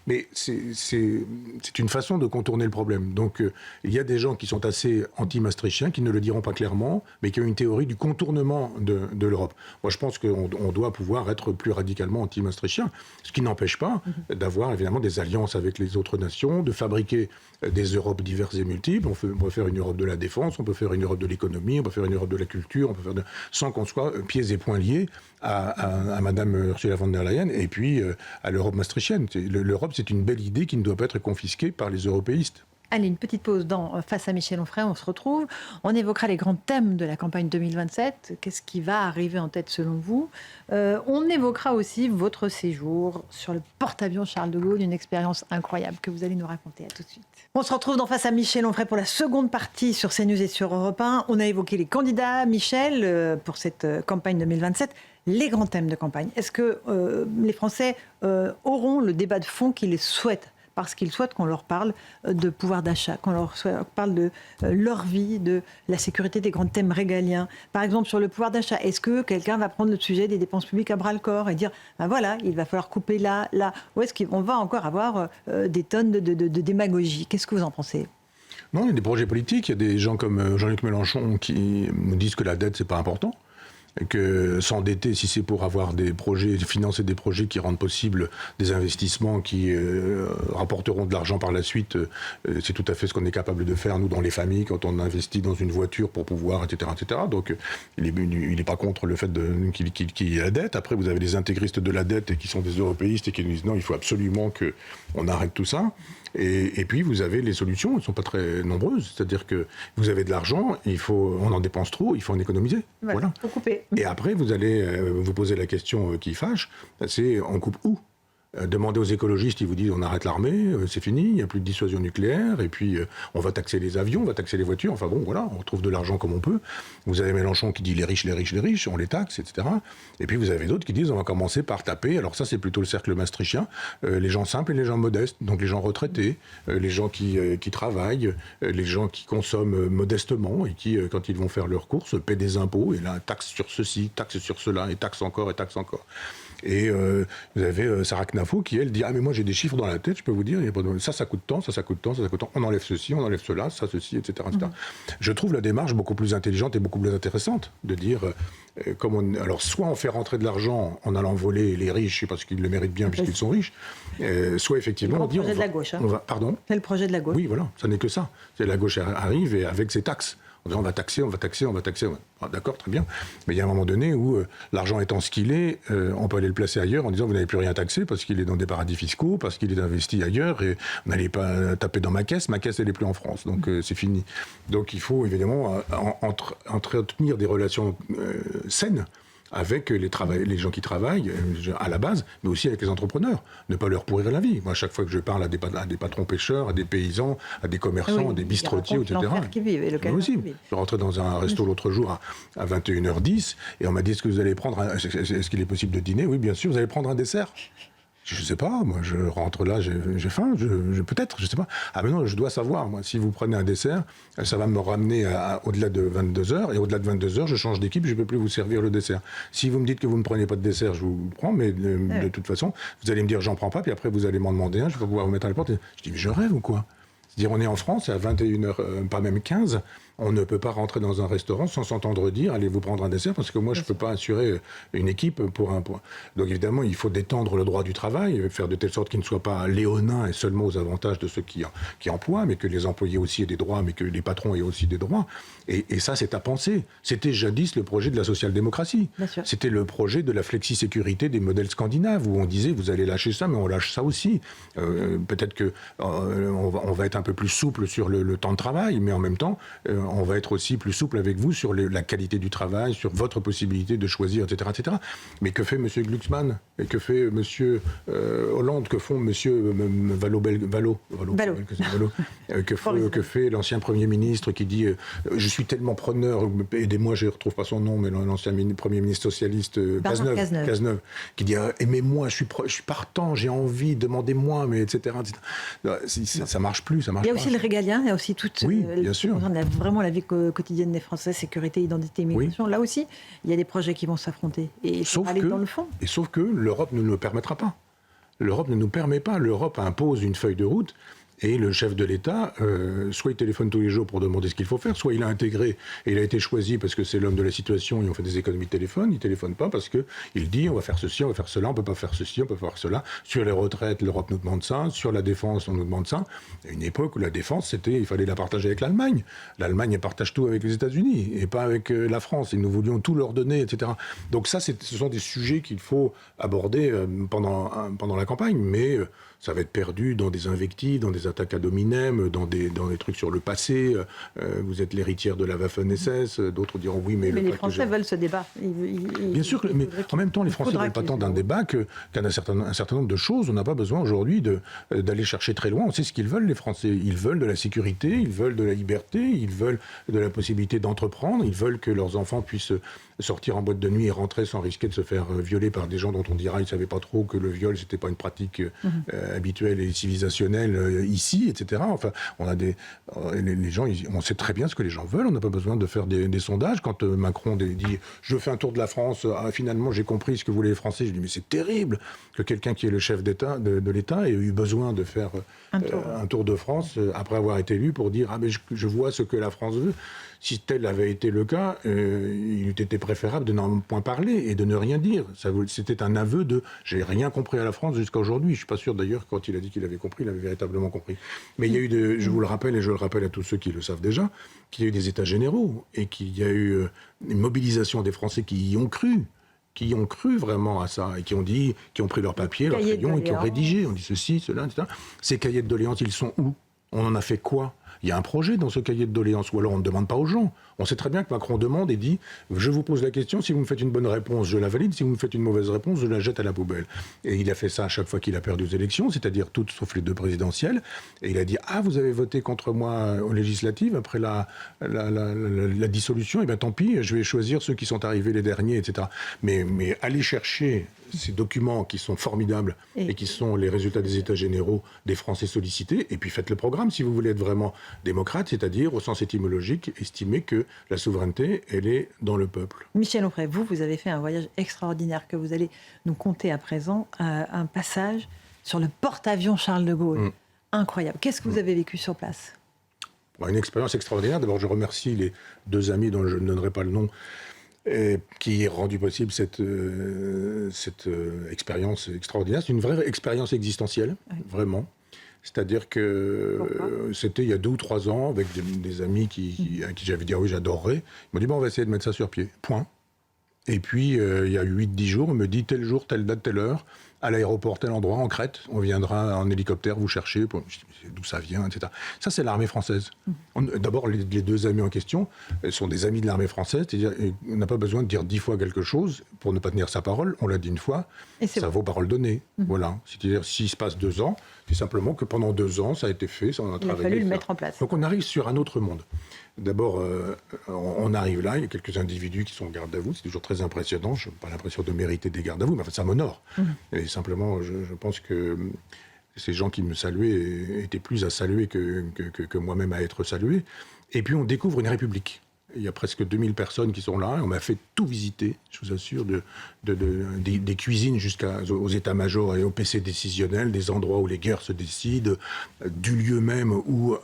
Mais c'est une façon de contourner le problème. Donc il y a des gens qui sont assez anti-maastrichtiens, qui ne le diront pas clairement, mais qui ont une théorie du contournement de l'Europe. Moi, je pense qu'on doit pouvoir être plus radicalement anti-maastrichtien, ce qui n'empêche pas d'avoir évidemment des alliances avec les autres nations, de fabriquer des Europes diverses et multiples. On peut faire une Europe de la défense, on peut faire une Europe de l'économie, on peut faire une Europe de la culture, on peut faire sans qu'on soit pieds et poings liés à Madame Ursula von der Leyen et puis à l'Europe maastrichtienne. L'Europe, c'est une belle idée qui ne doit pas être confisquée par les européistes. Allez, une petite pause dans Face à Michel Onfray, on se retrouve. On évoquera les grands thèmes de la campagne 2027. Qu'est-ce qui va arriver en tête selon vous? On évoquera aussi votre séjour sur le porte-avions Charles de Gaulle, une expérience incroyable que vous allez nous raconter. À tout de suite. On se retrouve dans Face à Michel Onfray pour la seconde partie sur CNews et sur Europe 1. On a évoqué les candidats, Michel, pour cette campagne 2027. Les grands thèmes de campagne. Est-ce que les Français auront le débat de fond qu'ils souhaitent? Parce qu'ils souhaitent qu'on leur parle de pouvoir d'achat, qu'on leur parle de leur vie, de la sécurité, des grands thèmes régaliens. Par exemple, sur le pouvoir d'achat, est-ce que quelqu'un va prendre le sujet des dépenses publiques à bras-le-corps et dire ben voilà, il va falloir couper là, là? Ou est-ce qu'on va encore avoir des tonnes de démagogie? Qu'est-ce que vous en pensez? Non, il y a des projets politiques. Il y a des gens comme Jean-Luc Mélenchon qui nous disent que la dette, c'est pas important. Que s'endetter, si c'est pour avoir des projets, financer des projets qui rendent possible des investissements qui rapporteront de l'argent par la suite, c'est tout à fait ce qu'on est capable de faire, nous, dans les familles, quand on investit dans une voiture pour pouvoir, etc. etc. Donc, il n'est pas contre le fait qu'il y ait la dette. Après, vous avez les intégristes de la dette et qui sont des européistes et qui nous disent non, il faut absolument qu'on arrête tout ça. Et puis, vous avez les solutions, elles ne sont pas très nombreuses. C'est-à-dire que vous avez de l'argent, on en dépense trop, il faut en économiser. Voilà. Faut couper. Et après, vous allez vous poser la question qui fâche, c'est on coupe où? Demandez aux écologistes, ils vous disent on arrête l'armée, c'est fini, il n'y a plus de dissuasion nucléaire, et puis on va taxer les avions, on va taxer les voitures, enfin bon, voilà, on retrouve de l'argent comme on peut. Vous avez Mélenchon qui dit les riches, les riches, les riches, on les taxe, etc. Et puis vous avez d'autres qui disent on va commencer par taper, alors ça c'est plutôt le cercle maastrichtien, les gens simples et les gens modestes, donc les gens retraités, les gens qui travaillent, les gens qui consomment modestement et qui, quand ils vont faire leurs courses, paient des impôts, et là, taxe sur ceci, taxe sur cela, et taxe encore, et taxe encore. Et vous avez Sarah Knafo qui, elle, dit « Ah, mais moi, j'ai des chiffres dans la tête, je peux vous dire, ça coûte tant, ça coûte tant, ça coûte tant, on enlève ceci, on enlève cela, ça, ceci, etc. etc. » Je trouve la démarche beaucoup plus intelligente et beaucoup plus intéressante de dire, alors, soit on fait rentrer de l'argent en allant voler les riches parce qu'ils le méritent bien puisqu'ils sont riches, soit effectivement on dit... C'est le projet de la gauche. Pardon ? C'est le projet de la gauche. Oui, voilà, ça n'est que ça. La gauche arrive et avec ses taxes. en disant on va taxer. Ah, d'accord, très bien. Mais il y a un moment donné où l'argent étant ce qu'il est, on peut aller le placer ailleurs en disant vous n'avez plus rien taxé parce qu'il est dans des paradis fiscaux, parce qu'il est investi ailleurs et vous n'allez pas taper dans ma caisse elle n'est plus en France, donc c'est fini. Donc il faut évidemment entretenir des relations saines avec les gens qui travaillent à la base, mais aussi avec les entrepreneurs. Ne pas leur pourrir la vie. Moi, à chaque fois que je parle à des patrons pêcheurs, à des paysans, à des commerçants, à des bistrotiers, etc. Je rentrais dans un resto l'autre jour à 21h10 et on m'a dit est-ce que vous allez prendre est-ce qu'il est possible de dîner? Oui, bien sûr, vous allez prendre un dessert. Je sais pas, moi je rentre là, j'ai faim, peut-être, je sais pas. Ah mais non, je dois savoir, moi, si vous prenez un dessert, ça va me ramener au-delà de 22h, et au-delà de 22h, je change d'équipe, je ne peux plus vous servir le dessert. Si vous me dites que vous ne prenez pas de dessert, je vous prends, mais de toute façon, vous allez me dire j'en prends pas, puis après vous allez m'en demander un, je vais pas pouvoir vous mettre à la porte. Je dis mais je rêve ou quoi? C'est-à-dire on est en France, à 21h, pas même 15, on ne peut pas rentrer dans un restaurant sans s'entendre dire allez vous prendre un dessert parce que moi je ne peux pas assurer une équipe pour un point. Donc évidemment il faut détendre le droit du travail, faire de telle sorte qu'il ne soit pas léonin et seulement aux avantages de ceux qui emploient, mais que les employés aussi aient des droits, mais que les patrons aient aussi des droits. Et ça c'est à penser. C'était jadis le projet de la social-démocratie. C'était le projet de la flexi-sécurité des modèles scandinaves où on disait vous allez lâcher ça mais on lâche ça aussi. Peut-être que on va être un peu plus souple sur le temps de travail, mais en même temps on va être aussi plus souple avec vous sur la qualité du travail, sur votre possibilité de choisir, etc., etc. Mais que fait M. Glucksmann? Et que fait M. Hollande? Que font M. Que fait l'ancien Premier ministre qui dit je suis tellement preneur, aidez-moi, je ne retrouve pas son nom, mais l'ancien Premier ministre socialiste Cazeneuve, qui dit aimez-moi, je suis partant, j'ai envie, demandez-moi, mais etc. Ça marche plus, ça marche pas. Il y a aussi le régalien, il y a aussi toute bien sûr. On a vraiment la vie quotidienne des Français, sécurité, identité, immigration. Oui. Là aussi, il y a des projets qui vont s'affronter. Et il faut aller dans le fond. Et sauf que l'Europe ne nous le permettra pas. L'Europe ne nous permet pas. L'Europe impose une feuille de route. Et le chef de l'État, soit il téléphone tous les jours pour demander ce qu'il faut faire, soit il a intégré et il a été choisi parce que c'est l'homme de la situation et on fait des économies de téléphone. Il ne téléphone pas parce qu'il dit on va faire ceci, on va faire cela, on ne peut pas faire ceci, on ne peut pas faire cela. Sur les retraites, l'Europe nous demande ça. Sur la défense, on nous demande ça. Il y a une époque où la défense, il fallait la partager avec l'Allemagne. L'Allemagne, elle partage tout avec les États-Unis et pas avec la France. Et nous voulions tout leur donner, etc. Donc ça, ce sont des sujets qu'il faut aborder pendant la campagne, mais ça va être perdu dans des invectives, dans des attaques ad hominem, dans des trucs sur le passé. Vous êtes l'héritière de la Waffen-SS. D'autres diront oui, mais les Français veulent ce débat. Bien sûr, mais en même temps, les Français ne veulent pas tant d'un débat qu'un certain nombre de choses. On n'a pas besoin aujourd'hui d'aller chercher très loin. On sait ce qu'ils veulent, les Français. Ils veulent de la sécurité, ils veulent de la liberté, ils veulent de la possibilité d'entreprendre, ils veulent que leurs enfants puissent sortir en boîte de nuit et rentrer sans risquer de se faire violer par des gens dont on dira ils ne savaient pas trop que le viol, c'était pas une pratique habituelle et civilisationnelle ici, etc. Enfin, on a les gens, on sait très bien ce que les gens veulent. On n'a pas besoin de faire des sondages. Quand Macron dit je fais un tour de la France, finalement j'ai compris ce que voulaient les Français. Je dis mais c'est terrible que quelqu'un qui est le chef d'État de l'État ait eu besoin de faire un tour de France après avoir été élu pour dire mais je vois ce que la France veut. Si tel avait été le cas, il eût été préférable de n'en point parler et de ne rien dire. C'était un aveu de « j'ai rien compris à la France jusqu'à aujourd'hui ». Je ne suis pas sûr d'ailleurs, quand il a dit qu'il avait compris, il avait véritablement compris. Mais il y a eu, je vous le rappelle et je le rappelle à tous ceux qui le savent déjà, qu'il y a eu des états généraux et qu'il y a eu une mobilisation des Français qui y ont cru vraiment à ça et qui ont pris leur papier, leur crayon et qui ont rédigé. On dit ceci, cela, etc. Ces cahiers de doléances, ils sont où? On en a fait quoi? Il y a un projet dans ce cahier de doléances, ou alors on ne demande pas aux gens. On sait très bien que Macron demande et dit « Je vous pose la question, si vous me faites une bonne réponse, je la valide, si vous me faites une mauvaise réponse, je la jette à la poubelle. » Et il a fait ça à chaque fois qu'il a perdu aux élections, c'est-à-dire toutes sauf les 2 présidentielles. Et il a dit « Ah, vous avez voté contre moi aux législatives après la dissolution, et bien tant pis, je vais choisir ceux qui sont arrivés les derniers, etc. » Mais aller chercher ces documents qui sont formidables et qui sont les résultats des états généraux des Français sollicités, et puis faites le programme si vous voulez être vraiment démocrate, c'est-à-dire au sens étymologique, estimer que la souveraineté, elle est dans le peuple. Michel Onfray, vous avez fait un voyage extraordinaire que vous allez nous conter à présent, un passage sur le porte-avions Charles de Gaulle. Incroyable. Qu'est-ce que vous avez vécu sur place? Une expérience extraordinaire. D'abord, je remercie les 2 amis dont je ne donnerai pas le nom, qui ont rendu possible cette expérience extraordinaire. C'est une vraie expérience existentielle, vraiment. C'est-à-dire que c'était il y a 2 ou 3 ans, avec des amis à qui j'avais dit ah oui, j'adorerais. Ils m'ont dit bon, on va essayer de mettre ça sur pied. Point. Et puis, il y a 8-10 jours, on me dit tel jour, telle date, telle heure, à l'aéroport, tel endroit, en Crète, on viendra en hélicoptère vous chercher, d'où ça vient, etc. Ça, c'est l'armée française. D'abord, les 2 amis en question sont des amis de l'armée française, c'est-à-dire on n'a pas besoin de dire 10 fois quelque chose pour ne pas tenir sa parole, on l'a dit une fois, ça vaut parole donnée. Voilà. C'est-à-dire, s'il se passe 2 ans, c'est simplement que pendant 2 ans, ça a été fait, ça, on a travaillé. Il a fallu le mettre en place. Donc on arrive sur un autre monde. D'abord, on arrive là, il y a quelques individus qui sont en garde à vous, c'est toujours très impressionnant, je n'ai pas l'impression de mériter des gardes à vous, mais enfin, ça m'honore. Et simplement, je pense que ces gens qui me saluaient étaient plus à saluer que moi-même à être salué. Et puis on découvre une république. Il y a presque 2000 personnes qui sont là. On m'a fait tout visiter, je vous assure, des cuisines jusqu'aux états-majors et au PC décisionnel, des endroits où les guerres se décident, du lieu même où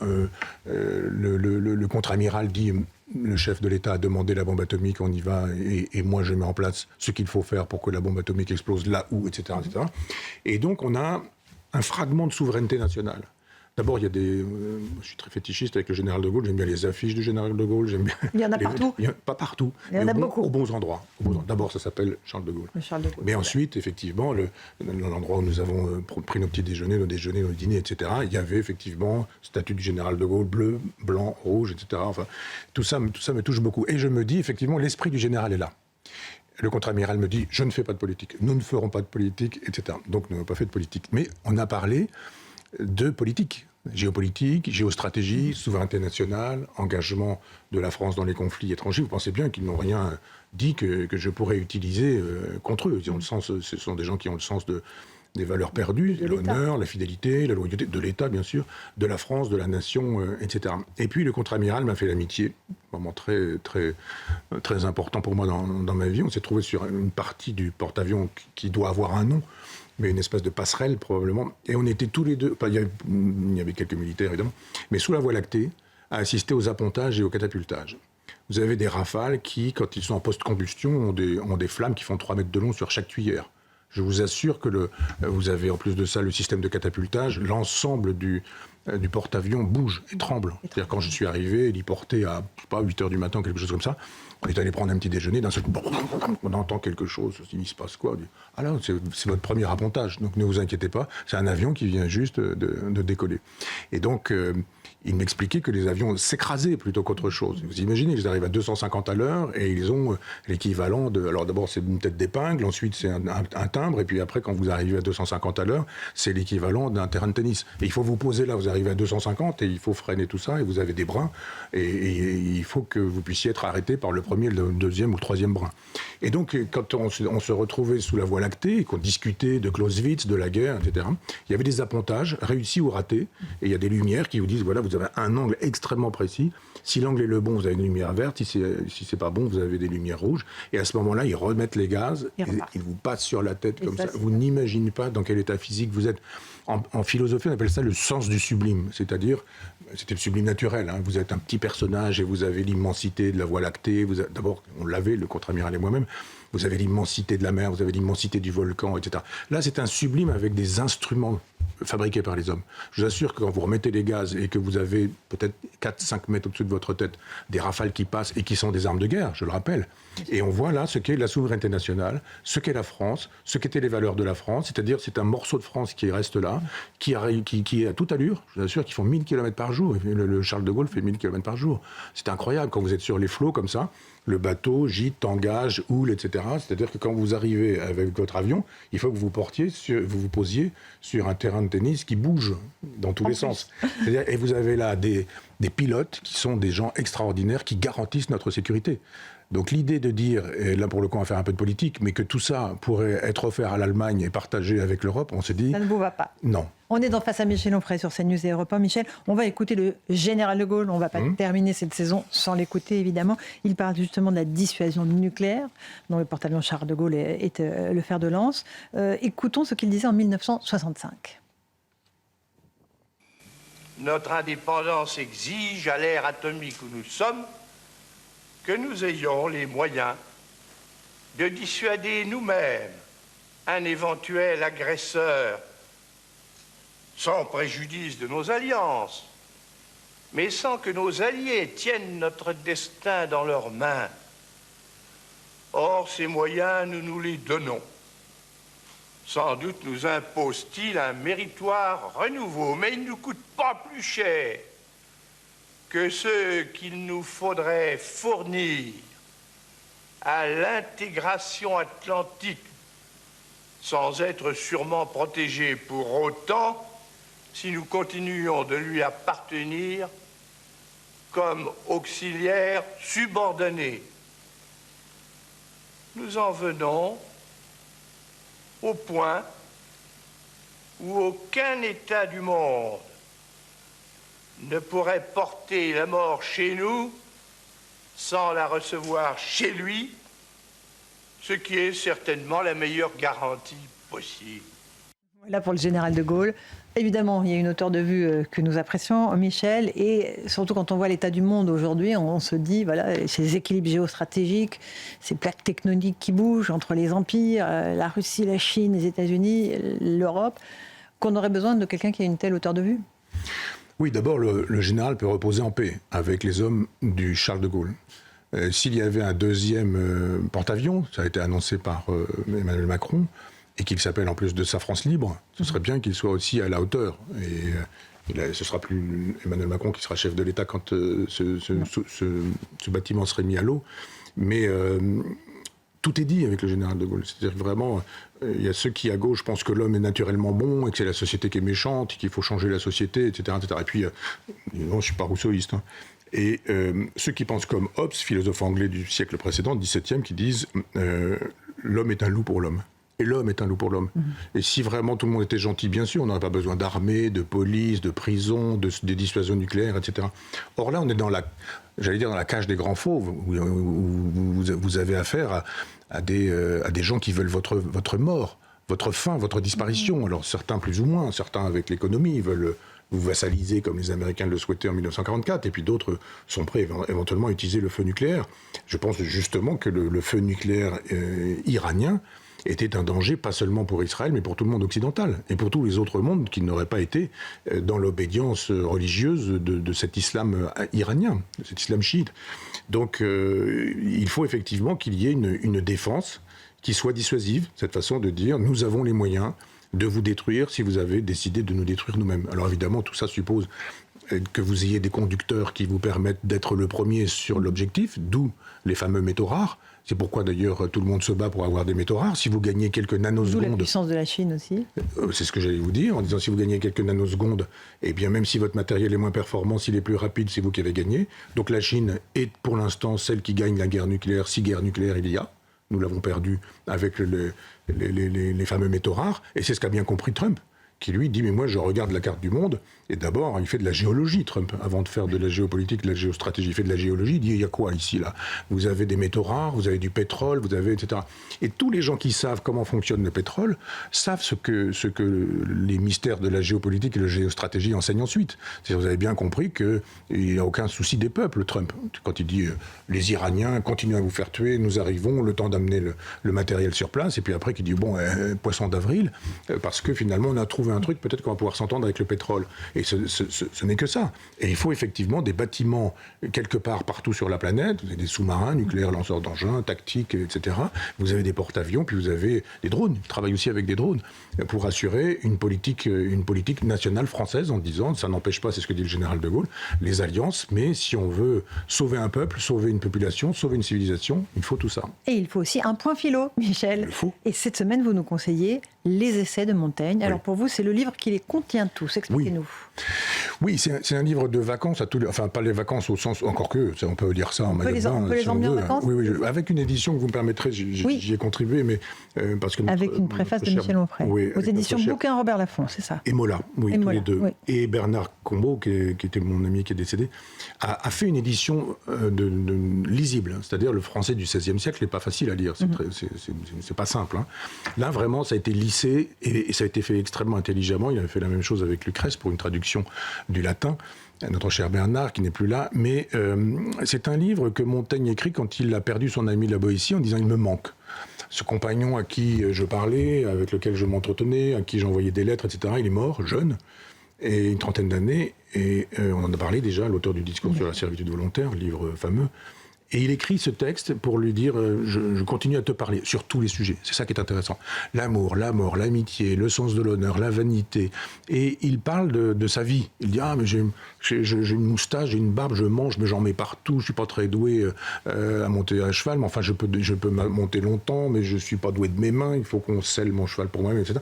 le contre-amiral dit le chef de l'État a demandé la bombe atomique, on y va, et moi je mets en place ce qu'il faut faire pour que la bombe atomique explose là où, etc. etc. Et donc on a un fragment de souveraineté nationale. D'abord, il y a je suis très fétichiste avec le général de Gaulle, j'aime bien les affiches du général de Gaulle, j'aime bien... Il y en a partout. Pas partout. Il y en a beaucoup. Aux bons endroits. D'abord, ça s'appelle Charles de Gaulle. Charles de Gaulle. Mais ensuite, effectivement, l'endroit où nous avons pris nos petits déjeuners, nos dîners, etc., il y avait effectivement statue du général de Gaulle, bleu, blanc, rouge, etc. Enfin, tout ça me touche beaucoup. Et je me dis, effectivement, l'esprit du général est là. Le contre-amiral me dit, je ne fais pas de politique, nous ne ferons pas de politique, etc. Donc, nous n'avons pas fait de politique. Mais on a parlé de politique. Géopolitique, géostratégie, souveraineté nationale, engagement de la France dans les conflits étrangers. Vous pensez bien qu'ils n'ont rien dit que je pourrais utiliser contre eux. Ils ont le sens, ce sont des gens qui ont le sens des valeurs perdues, l'honneur, la fidélité, la loyauté de l'État, bien sûr, de la France, de la nation, etc. Et puis le contre-amiral m'a fait l'amitié, un moment très, très, très important pour moi dans ma vie. On s'est trouvé sur une partie du porte-avions qui doit avoir un nom, mais une espèce de passerelle probablement. Et on était tous les deux, il y avait quelques militaires évidemment, mais sous la Voie lactée, à assister aux appontages et aux catapultages. Vous avez des rafales qui, quand ils sont en post-combustion, ont des flammes qui font 3 mètres de long sur chaque tuyère. Je vous assure que vous avez en plus de ça le système de catapultage, l'ensemble du porte-avions bouge et tremble. C'est-à-dire quand je suis arrivé, héliporté à 8h du matin, quelque chose comme ça, on est allé prendre un petit déjeuner, d'un seul coup, on entend quelque chose, il se passe quoi? Ah là, c'est votre premier appontage, donc ne vous inquiétez pas, c'est un avion qui vient juste de décoller. Et donc, il m'expliquait que les avions s'écrasaient plutôt qu'autre chose. Vous imaginez, ils arrivent à 250 à l'heure et ils ont l'équivalent de... Alors d'abord, c'est une tête d'épingle, ensuite c'est un timbre, et puis après, quand vous arrivez à 250 à l'heure, c'est l'équivalent d'un terrain de tennis. Et il faut vous poser là, vous arrivez à 250 et il faut freiner tout ça, et vous avez des brins, et il faut que vous puissiez être arrêté par le premier, le deuxième ou le troisième brin. Et donc, quand on se retrouvait sous la Voie lactée, et qu'on discutait de Clausewitz, de la guerre, etc., il y avait des appontages, réussis ou ratés, et il y a des lumières qui vous disent, voilà, vous avez un angle extrêmement précis. Si l'angle est le bon, vous avez une lumière verte. Si c'est pas bon, vous avez des lumières rouges. Et à ce moment-là, ils remettent les gaz. Ils vous passent sur la tête comme ça. Vous n'imaginez pas dans quel état physique vous êtes. En philosophie, on appelle ça le sens du sublime. C'est-à-dire, c'était le sublime naturel. Hein. Vous êtes un petit personnage et vous avez l'immensité de la Voie lactée. D'abord, on l'avait, le contre-amiral et moi-même. Vous avez l'immensité de la mer, vous avez l'immensité du volcan, etc. Là, c'est un sublime avec des instruments fabriqués par les hommes. Je vous assure que quand vous remettez les gaz et que vous avez peut-être 4-5 mètres au-dessus de votre tête des rafales qui passent et qui sont des armes de guerre, je le rappelle. Et on voit là ce qu'est la souveraineté nationale, ce qu'est la France, ce qu'étaient les valeurs de la France, c'est-à-dire c'est un morceau de France qui reste là, qui est à toute allure, je vous assure, qui font 1000 km par jour. Le Charles de Gaulle fait 1000 km par jour. C'est incroyable quand vous êtes sur les flots comme ça. Le bateau, gîte, tangage, houle, etc. C'est-à-dire que quand vous arrivez avec votre avion, il faut que vous vous posiez sur un terrain de tennis qui bouge dans tous les sens. C'est-à-dire, et vous avez là des pilotes qui sont des gens extraordinaires qui garantissent notre sécurité. Donc l'idée de dire, et là pour le coup on va faire un peu de politique, mais que tout ça pourrait être offert à l'Allemagne et partagé avec l'Europe, on s'est dit... Ça ne vous va pas. Non. On est dans Face à Michel Onfray sur CNews et Europe 1. Michel, on va écouter le général de Gaulle. On ne va pas terminer cette saison sans l'écouter, évidemment. Il parle justement de la dissuasion nucléaire, dont le porte-avions Charles de Gaulle est le fer de lance. Écoutons ce qu'il disait en 1965. Notre indépendance exige, à l'ère atomique où nous sommes, que nous ayons les moyens de dissuader nous-mêmes un éventuel agresseur sans préjudice de nos alliances, mais sans que nos alliés tiennent notre destin dans leurs mains. Or, ces moyens, nous nous les donnons. Sans doute nous impose-t-il un méritoire renouveau, mais il ne nous coûte pas plus cher que ceux qu'il nous faudrait fournir à l'intégration atlantique, sans être sûrement protégés pour autant si nous continuons de lui appartenir comme auxiliaires subordonnés. Nous en venons au point où aucun État du monde ne pourrait porter la mort chez nous sans la recevoir chez lui, ce qui est certainement la meilleure garantie possible. Voilà pour le général de Gaulle. Évidemment, il y a une hauteur de vue que nous apprécions, Michel, et surtout quand on voit l'état du monde aujourd'hui, on se dit, voilà, ces équilibres géostratégiques, ces plaques tectoniques qui bougent entre les empires, la Russie, la Chine, les États-Unis, l'Europe, qu'on aurait besoin de quelqu'un qui a une telle hauteur de vue. Oui, d'abord, le général peut reposer en paix avec les hommes du Charles de Gaulle. S'il y avait un deuxième porte-avions, ça a été annoncé par Emmanuel Macron, et qu'il s'appelle en plus de sa France libre, ce serait bien qu'il soit aussi à la hauteur. Et ce sera plus Emmanuel Macron qui sera chef de l'État quand ce bâtiment serait mis à l'eau. Mais tout est dit avec le général de Gaulle. C'est-à-dire que vraiment, il y a ceux qui, à gauche, pensent que l'homme est naturellement bon et que c'est la société qui est méchante, et qu'il faut changer la société, etc. etc. Et puis, non, je ne suis pas rousseauiste, hein. Et ceux qui pensent comme Hobbes, philosophe anglais du siècle précédent, 17e, qui disent l'homme est un loup pour l'homme. Et l'homme est un loup pour l'homme. Et si vraiment tout le monde était gentil, bien sûr, on n'aurait pas besoin d'armée, de police, de prison, de dissuasion nucléaire, etc. Or là, on est dans la cage des grands fauves, où vous avez affaire à des gens qui veulent votre mort, votre fin, votre disparition. Alors certains plus ou moins, certains avec l'économie veulent vous vassaliser comme les Américains le souhaitaient en 1944, et puis d'autres sont prêts éventuellement à utiliser le feu nucléaire. Je pense justement que le feu nucléaire iranien était un danger pas seulement pour Israël, mais pour tout le monde occidental, et pour tous les autres mondes qui n'auraient pas été dans l'obédience religieuse de cet islam iranien, de cet islam chiite. Donc il faut effectivement qu'il y ait une défense qui soit dissuasive, cette façon de dire « nous avons les moyens de vous détruire si vous avez décidé de nous détruire nous-mêmes ». Alors évidemment, tout ça suppose que vous ayez des conducteurs qui vous permettent d'être le premier sur l'objectif, d'où les fameux métaux rares. C'est pourquoi d'ailleurs tout le monde se bat pour avoir des métaux rares. Si vous gagnez quelques nanosecondes... D'où la puissance de la Chine aussi. C'est ce que j'allais vous dire, en disant si vous gagnez quelques nanosecondes, eh bien même si votre matériel est moins performant, s'il est plus rapide, c'est vous qui avez gagné. Donc la Chine est pour l'instant celle qui gagne la guerre nucléaire, si guerre nucléaire il y a. Nous l'avons perdu avec les fameux métaux rares. Et c'est ce qu'a bien compris Trump, qui lui dit « mais moi je regarde la carte du monde ». Et d'abord, il fait de la géologie, Trump, avant de faire de la géopolitique, de la géostratégie. Il fait de la géologie, il dit, il y a quoi ici, là ? Vous avez des métaux rares, vous avez du pétrole, vous avez, etc. Et tous les gens qui savent comment fonctionne le pétrole savent ce que les mystères de la géopolitique et de la géostratégie enseignent ensuite. C'est-à-dire, vous avez bien compris qu'il n'y a aucun souci des peuples, Trump. Quand il dit, les Iraniens continuent à vous faire tuer, nous arrivons, le temps d'amener le matériel sur place, et puis après, qu'il dit, bon, poisson d'avril, parce que finalement, on a trouvé un truc, peut-être qu'on va pouvoir s'entendre avec le pétrole. Et ce n'est que ça. Et il faut effectivement des bâtiments quelque part partout sur la planète. Vous avez des sous-marins, nucléaires, lanceurs d'engins, tactiques, etc. Vous avez des porte-avions, puis vous avez des drones. Ils travaillent aussi avec des drones pour assurer une politique nationale française en disant, ça n'empêche pas, c'est ce que dit le général de Gaulle, les alliances, mais si on veut sauver un peuple, sauver une population, sauver une civilisation, il faut tout ça. Et il faut aussi un point philo, Michel. Il faut. Et cette semaine, vous nous conseillez Les Essais de Montaigne. Oui. Alors pour vous, c'est le livre qui les contient tous. Expliquez-nous. Oui, c'est un livre de vacances, enfin pas les vacances au sens, encore que, on peut dire ça en maillot de bain. On peut les emmener en vacances. Oui, avec une édition que vous me permettrez, j'y ai contribué, mais parce que avec une préface de Michel Onfray. Oui, aux éditions Bouquin Robert Laffont, c'est ça. Et Mola, oui, tous les deux. Oui. Et Bernard Combeau, qui était mon ami qui est décédé, a fait une édition lisible, c'est-à-dire le français du XVIe siècle n'est pas facile à lire, c'est pas simple. Hein. Là, vraiment, ça a été lissé et ça a été fait extrêmement intelligemment. Il avait fait la même chose avec Lucrèce pour une traduction du latin, notre cher Bernard qui n'est plus là, mais c'est un livre que Montaigne écrit quand il a perdu son ami la Boétie en disant « il me manque ». ce compagnon à qui je parlais, avec lequel je m'entretenais, à qui j'envoyais des lettres, etc., il est mort, jeune, et une trentaine d'années, et on en a parlé déjà, l'auteur du discours sur la servitude volontaire, livre fameux. Et il écrit ce texte pour lui dire je continue à te parler sur tous les sujets. C'est ça qui est intéressant. L'amour, la mort, l'amitié, le sens de l'honneur, la vanité. Et il parle de sa vie. Il dit ah mais j'ai une moustache, j'ai une barbe, je mange, mais j'en mets partout. Je suis pas très doué à monter à cheval, mais enfin je peux monter longtemps, mais je suis pas doué de mes mains. Il faut qu'on selle mon cheval pour moi-même, etc.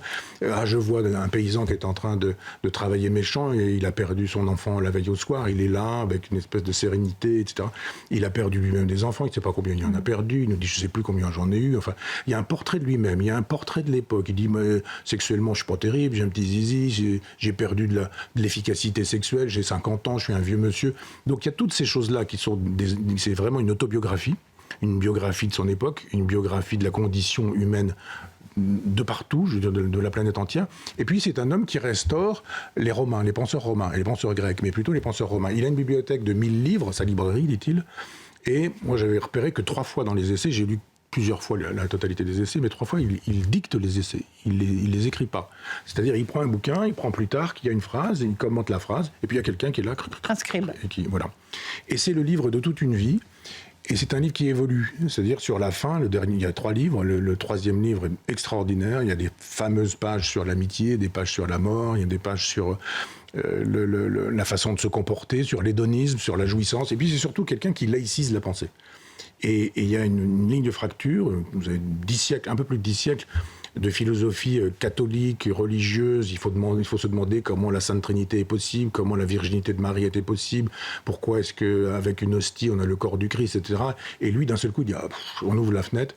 Ah, je vois un paysan qui est en train de travailler méchant et il a perdu son enfant la veille au soir. Il est là avec une espèce de sérénité, etc. Il a perdu lui-même des enfants, il ne sait pas combien il en a perdu, il nous dit je ne sais plus combien j'en ai eu, enfin, il y a un portrait de lui-même, il y a un portrait de l'époque, il dit sexuellement je ne suis pas terrible, j'ai un petit zizi, j'ai perdu de l'efficacité sexuelle, j'ai 50 ans, je suis un vieux monsieur, donc il y a toutes ces choses-là qui sont, c'est vraiment une autobiographie, une biographie de son époque, une biographie de la condition humaine de partout, je veux dire de la planète entière. Et puis c'est un homme qui restaure les Romains, les penseurs romains, et les penseurs grecs, mais plutôt les penseurs romains. Il a une bibliothèque de 1000 livres, sa librairie, dit-il, et moi j'avais repéré que 3 fois dans les essais, j'ai lu plusieurs fois la totalité des essais, mais 3 fois il dicte les essais, il les écrit pas. C'est-à-dire il prend un bouquin, il prend plus tard qu'il y a une phrase, il commente la phrase, et puis il y a quelqu'un qui est là, inscribe. Voilà. Et c'est le livre de toute une vie. Et c'est un livre qui évolue, c'est-à-dire sur la fin, le dernier, il y a 3 livres, le 3e livre est extraordinaire, il y a des fameuses pages sur l'amitié, des pages sur la mort, il y a des pages sur la façon de se comporter, sur l'hédonisme, sur la jouissance, et puis c'est surtout quelqu'un qui laïcise la pensée. Et il y a une ligne de fracture, vous avez 10 siècles, un peu plus de 10 siècles, de philosophie catholique, religieuse. Il faut se demander comment la Sainte Trinité est possible, comment la virginité de Marie était possible, pourquoi est-ce qu'avec une hostie on a le corps du Christ, etc. Et lui, d'un seul coup, il dit on ouvre la fenêtre,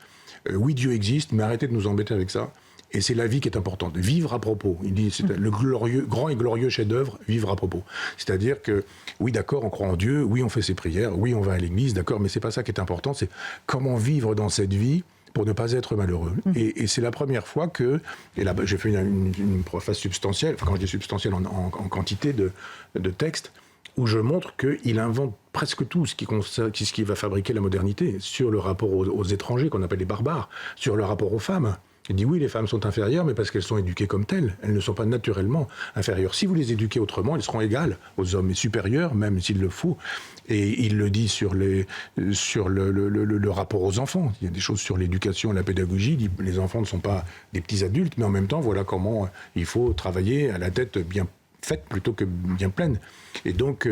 oui, Dieu existe, mais arrêtez de nous embêter avec ça. Et c'est la vie qui est importante, vivre à propos. Il dit, c'est le grand et glorieux chef-d'œuvre, vivre à propos. C'est-à-dire que, oui, d'accord, on croit en Dieu, oui, on fait ses prières, oui, on va à l'église, d'accord, mais c'est pas ça qui est important, c'est comment vivre dans cette vie pour ne pas être malheureux. Et c'est la première fois que, et là j'ai fait une préface substantielle, enfin quand je dis substantielle en quantité de texte, où je montre qu'il invente presque tout ce qui va fabriquer la modernité, sur le rapport aux étrangers, qu'on appelle les barbares, sur le rapport aux femmes. Il dit oui, les femmes sont inférieures, mais parce qu'elles sont éduquées comme telles. Elles ne sont pas naturellement inférieures. Si vous les éduquez autrement, elles seront égales aux hommes et supérieures, même s'il le faut. Et il le dit sur le rapport aux enfants. Il y a des choses sur l'éducation et la pédagogie. Il dit les enfants ne sont pas des petits adultes, mais en même temps, voilà comment il faut travailler à la tête bien faite plutôt que bien pleine. Et donc,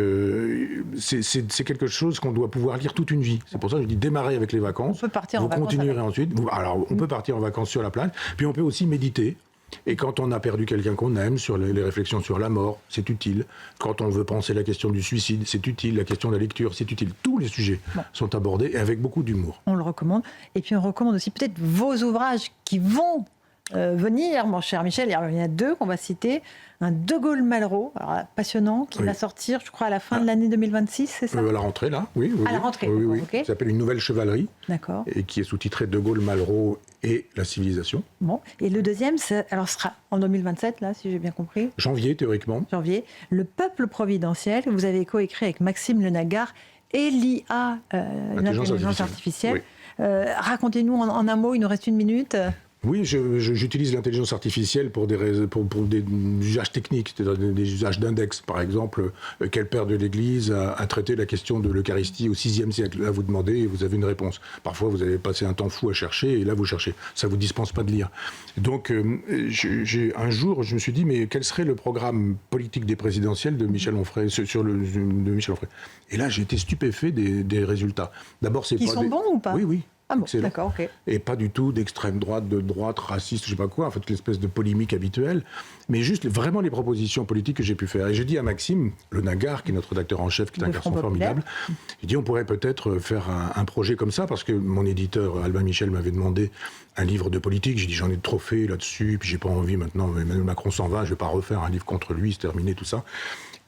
c'est quelque chose qu'on doit pouvoir lire toute une vie. C'est pour ça que je dis démarrer avec les vacances. On peut partir vous en vacances. Continuerez ensuite. Alors, on peut partir en vacances sur la plage, puis on peut aussi méditer. Et quand on a perdu quelqu'un qu'on aime, sur les réflexions sur la mort, c'est utile. Quand on veut penser la question du suicide, c'est utile. La question de la lecture, c'est utile. Tous les sujets sont abordés et avec beaucoup d'humour. On le recommande. Et puis on recommande aussi peut-être vos ouvrages qui vont venir, mon cher Michel. Il y en a 2 qu'on va citer. Un De Gaulle Malraux, alors, passionnant, qui va sortir, je crois, à la fin de l'année 2026, c'est ça ? À la rentrée, là, oui. À la rentrée, oui. okay. Ça s'appelle Une nouvelle chevalerie. D'accord. Et qui est sous-titré De Gaulle Malraux et la civilisation. Bon. Et le deuxième, sera en 2027, là, si j'ai bien compris. Janvier, théoriquement. Janvier. Le peuple providentiel, que vous avez coécrit avec Maxime Lenagar et l'IA, l'intelligence artificielle. Oui. Racontez-nous en un mot, il nous reste 1 minute. Oui, j'utilise l'intelligence artificielle pour des usages techniques, c'est-à-dire des usages d'index. Par exemple, quel père de l'Église a traité la question de l'Eucharistie au VIe siècle ? Là, vous demandez et vous avez une réponse. Parfois, vous avez passé un temps fou à chercher et là, vous cherchez. Ça ne vous dispense pas de lire. Donc, un jour, je me suis dit, mais quel serait le programme politique des présidentielles de Michel Onfray, de Michel Onfray ? Et là, j'ai été stupéfait des résultats. D'abord, c'est Qui sont bons ou pas ? Oui. Ah bon, excellent. d'accord, ok. Et pas du tout d'extrême droite, de droite, raciste, je sais pas quoi, en fait, l'espèce de polémique habituelle, mais juste vraiment les propositions politiques que j'ai pu faire. Et j'ai dit à Maxime Lenagar, qui est notre rédacteur en chef, qui est un garçon formidable, j'ai dit on pourrait peut-être faire un projet comme ça, parce que mon éditeur, Albin Michel, m'avait demandé un livre de politique. J'ai dit j'en ai trop fait là-dessus, puis j'ai pas envie maintenant, Emmanuel Macron s'en va, je vais pas refaire un livre contre lui, c'est terminé, tout ça.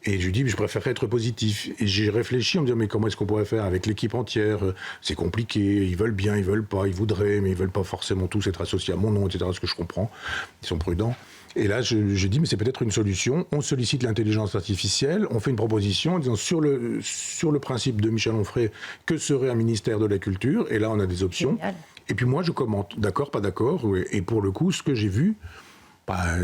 Et je lui dis, je préférerais être positif. Et j'ai réfléchi en me disant, mais comment est-ce qu'on pourrait faire avec l'équipe entière ? C'est compliqué, ils veulent bien, ils veulent pas, ils voudraient, mais ils veulent pas forcément tous être associés à mon nom, etc., ce que je comprends. Ils sont prudents. Et là, j'ai dit, mais c'est peut-être une solution. On sollicite l'intelligence artificielle, on fait une proposition en disant, sur le principe de Michel Onfray, que serait un ministère de la Culture ? Et là, on a des options. Génial. Et puis moi, je commente, d'accord, pas d'accord, et pour le coup, ce que j'ai vu,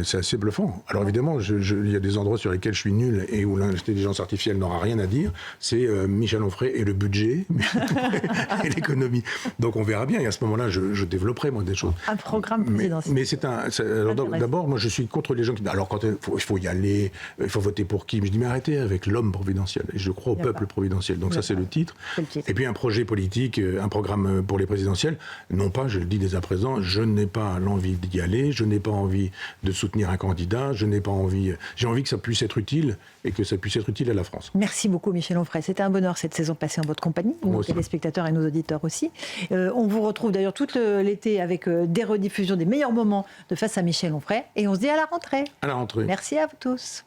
c'est assez bluffant. Alors évidemment, il y a des endroits sur lesquels je suis nul et où l'intelligence artificielle n'aura rien à dire. C'est Michel Onfray et le budget et l'économie. Donc on verra bien. Et à ce moment-là, je développerai moi des choses. Un programme présidentiel. Mais alors d'abord, moi je suis contre les gens qui... Alors quand il faut y aller, il faut voter pour qui? Je dis mais arrêtez avec l'homme providentiel. Et je crois au peuple providentiel. Donc ça c'est le titre. Et puis un projet politique, un programme pour les présidentielles. Non pas, je le dis dès à présent, je n'ai pas l'envie d'y aller. Je n'ai pas envie de soutenir un candidat, j'ai envie que ça puisse être utile et que ça puisse être utile à la France. Merci beaucoup Michel Onfray, c'était un bonheur cette saison passée en votre compagnie, nos téléspectateurs et nos auditeurs aussi. On vous retrouve d'ailleurs tout l'été avec des rediffusions des meilleurs moments de Face à Michel Onfray et on se dit à la rentrée. À la rentrée. Merci à vous tous.